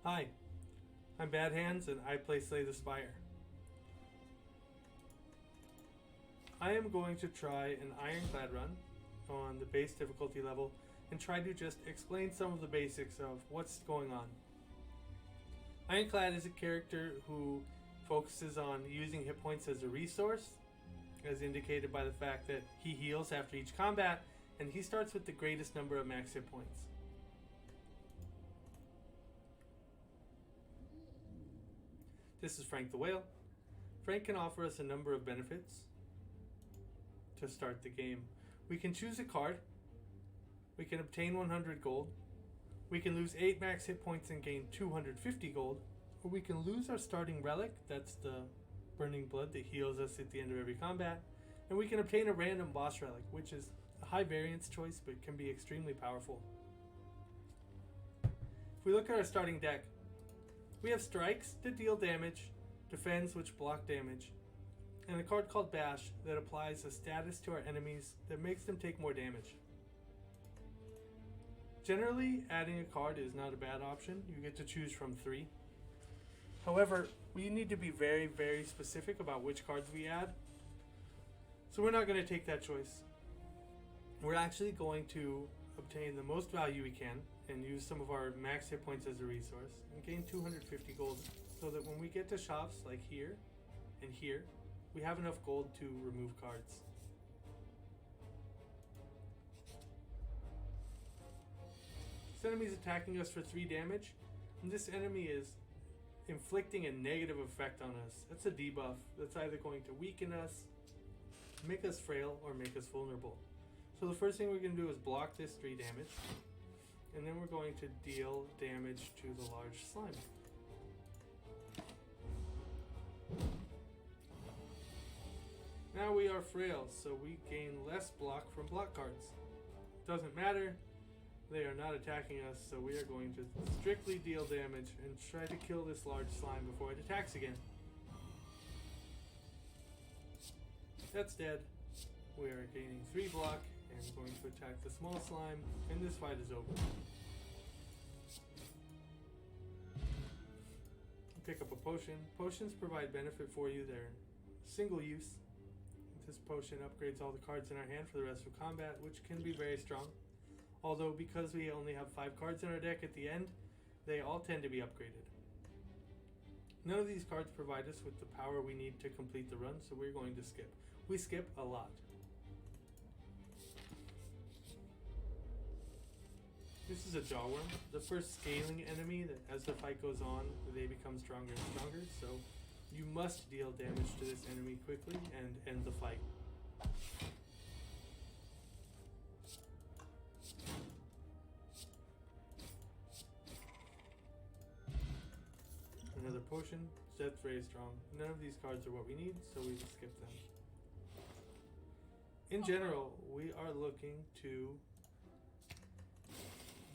Hi, I'm Bad Hands and I play Slay the Spire. I am going to try an Ironclad run on the base difficulty level and try to just explain some of the basics of what's going on. Ironclad is a character who focuses on using hit points as a resource, as indicated by the fact that he heals after each combat, and he starts with the greatest number of max hit points. This is Frank the Whale. Frank can offer us a number of benefits to start the game. We can choose a card, we can obtain 100 gold, we can lose 8 max hit points and gain 250 gold, or we can lose our starting relic, that's the burning blood that heals us at the end of every combat, and we can obtain a random boss relic, which is a high variance choice but can be extremely powerful. If we look at our starting deck, we have strikes that deal damage, defends which block damage, and a card called Bash that applies a status to our enemies that makes them take more damage. Generally, adding a card is not a bad option. You get to choose from 3. However, we need to be very, very specific about which cards we add. So we're not going to take that choice. We're actually going to obtain the most value we can and use some of our max hit points as a resource and gain 250 gold so that when we get to shops like here and here, we have enough gold to remove cards. This enemy is attacking us for 3 damage, and this enemy is inflicting a negative effect on us. That's a debuff that's either going to weaken us, make us frail, or make us vulnerable. So the first thing we're going to do is block this 3 damage, and then we're going to deal damage to the large slime. Now we are frail, so we gain less block from block cards. Doesn't matter, they are not attacking us, so we are going to strictly deal damage and try to kill this large slime before it attacks again. That's dead. We are gaining 3 block and going to attack the small slime, and this fight is over. Pick up a potion. Potions provide benefit for you. They're single use. This potion upgrades all the cards in our hand for the rest of combat, which can be very strong. Although because we only have 5 cards in our deck at the end, they all tend to be upgraded. None of these cards provide us with the power we need to complete the run, so we're going to skip. We skip a lot. This is a Jawworm, the first scaling enemy that as the fight goes on, they become stronger and stronger, so you must deal damage to this enemy quickly and end the fight. Another potion, that's very strong. None of these cards are what we need, so we will skip them. In general, we are looking to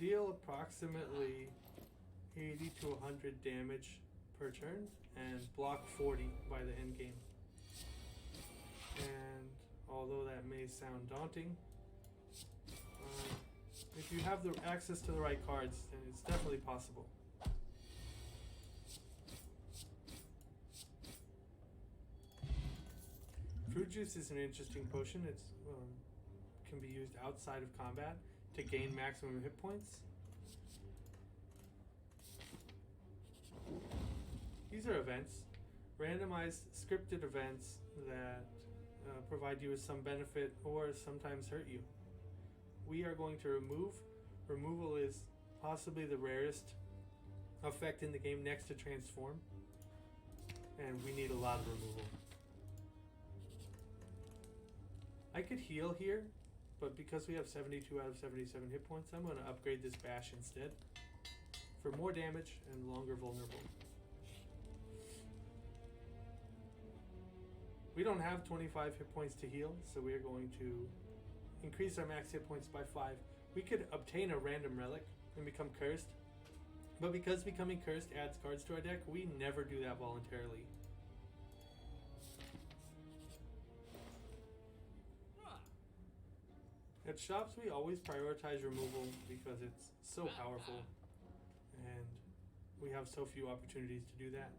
deal approximately 80 to 100 damage per turn and block 40 by the end game. And although that may sound daunting, if you have the access to the right cards, then it's definitely possible. Fruit juice is an interesting potion. It can be used outside of combat to gain maximum hit points. These are events, randomized scripted events that provide you with some benefit or sometimes hurt you. We are going to remove. Removal is possibly the rarest effect in the game next to transform, and we need a lot of removal. I could heal here, but because we have 72 out of 77 hit points, I'm going to upgrade this Bash instead for more damage and longer vulnerable. We don't have 25 hit points to heal, so we are going to increase our max hit points by 5. We could obtain a random relic and become cursed, but because becoming cursed adds cards to our deck, we never do that voluntarily. At shops, we always prioritize removal because it's so powerful, and we have so few opportunities to do that.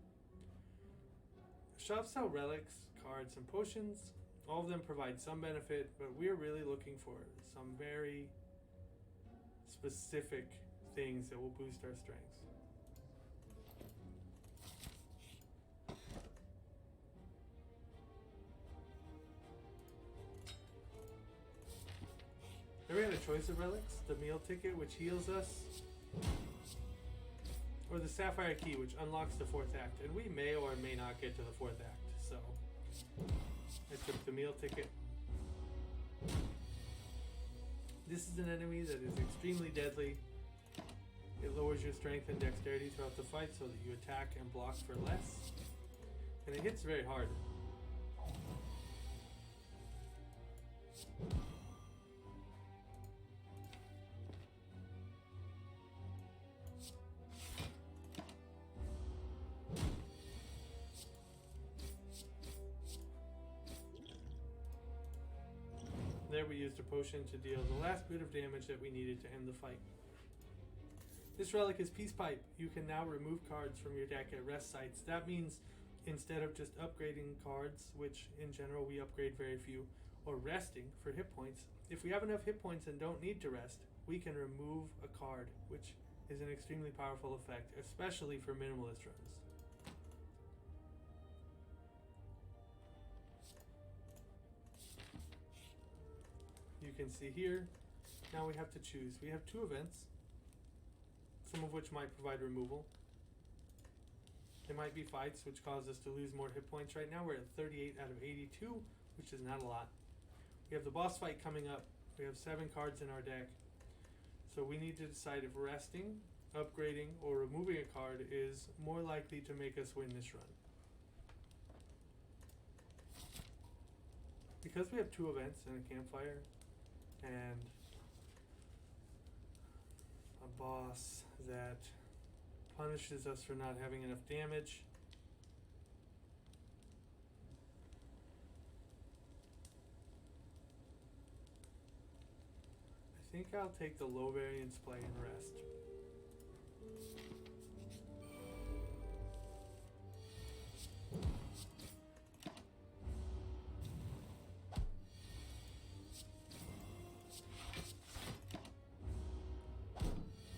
Shops sell relics, cards, and potions. All of them provide some benefit, but we're really looking for some very specific things that will boost our strengths. Here we had a choice of relics, the meal ticket, which heals us, or the sapphire key, which unlocks the 4th act, and we may or may not get to the 4th act, so I took the meal ticket. This is an enemy that is extremely deadly. It lowers your strength and dexterity throughout the fight so that you attack and block for less, and it hits very hard. There we used a potion to deal the last bit of damage that we needed to end the fight. This relic is Peace Pipe. You can now remove cards from your deck at rest sites. That means instead of just upgrading cards, which in general we upgrade very few, or resting for hit points, if we have enough hit points and don't need to rest, we can remove a card, which is an extremely powerful effect, especially for minimalist runs. You can see here, now we have to choose. We have 2 events, some of which might provide removal. There might be fights which cause us to lose more hit points. Right now we're at 38 out of 82, which is not a lot. We have the boss fight coming up. We have 7 cards in our deck. So we need to decide if resting, upgrading, or removing a card is more likely to make us win this run. Because we have 2 events and a campfire, and a boss that punishes us for not having enough damage, I think I'll take the low variance play and rest.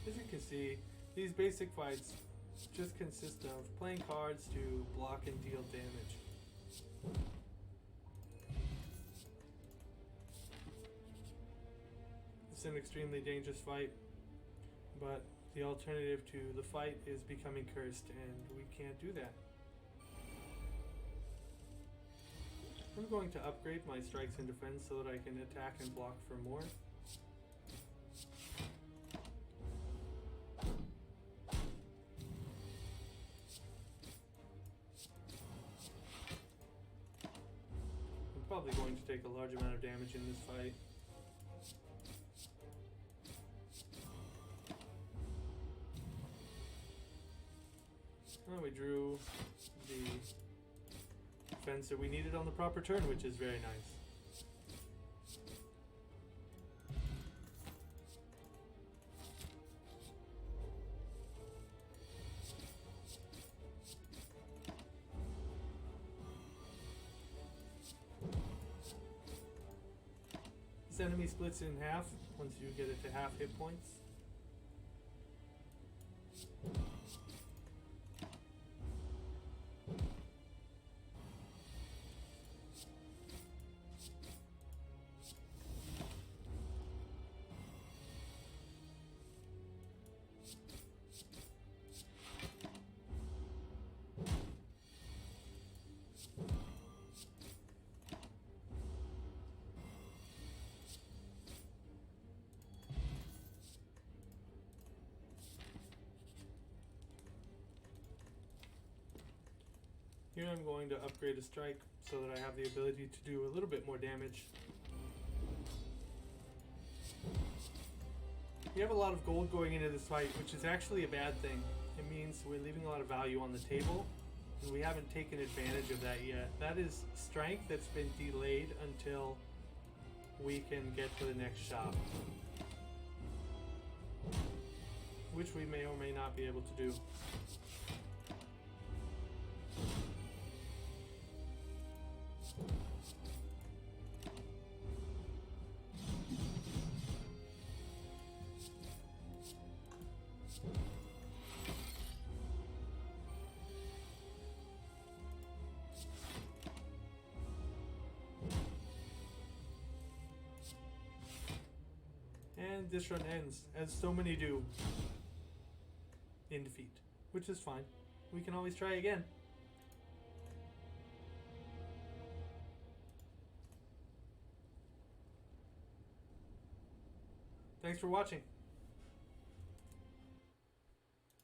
As you can see, these basic fights just consist of playing cards to block and deal damage. It's an extremely dangerous fight, but the alternative to the fight is becoming cursed, and we can't do that. I'm going to upgrade my strikes and defense so that I can attack and block for more. I'm probably going to take a large amount of damage in this fight. Well, we drew the defense that we needed on the proper turn, which is very nice. This enemy splits in half once you get it to half hit points. Here I'm going to upgrade a strike so that I have the ability to do a little bit more damage. We have a lot of gold going into this fight, which is actually a bad thing. It means we're leaving a lot of value on the table, and we haven't taken advantage of that yet. That is strength that's been delayed until we can get to the next shop. which we may or may not be able to do. And this run ends, as so many do, in defeat, which is fine. We can always try again. Thanks for watching.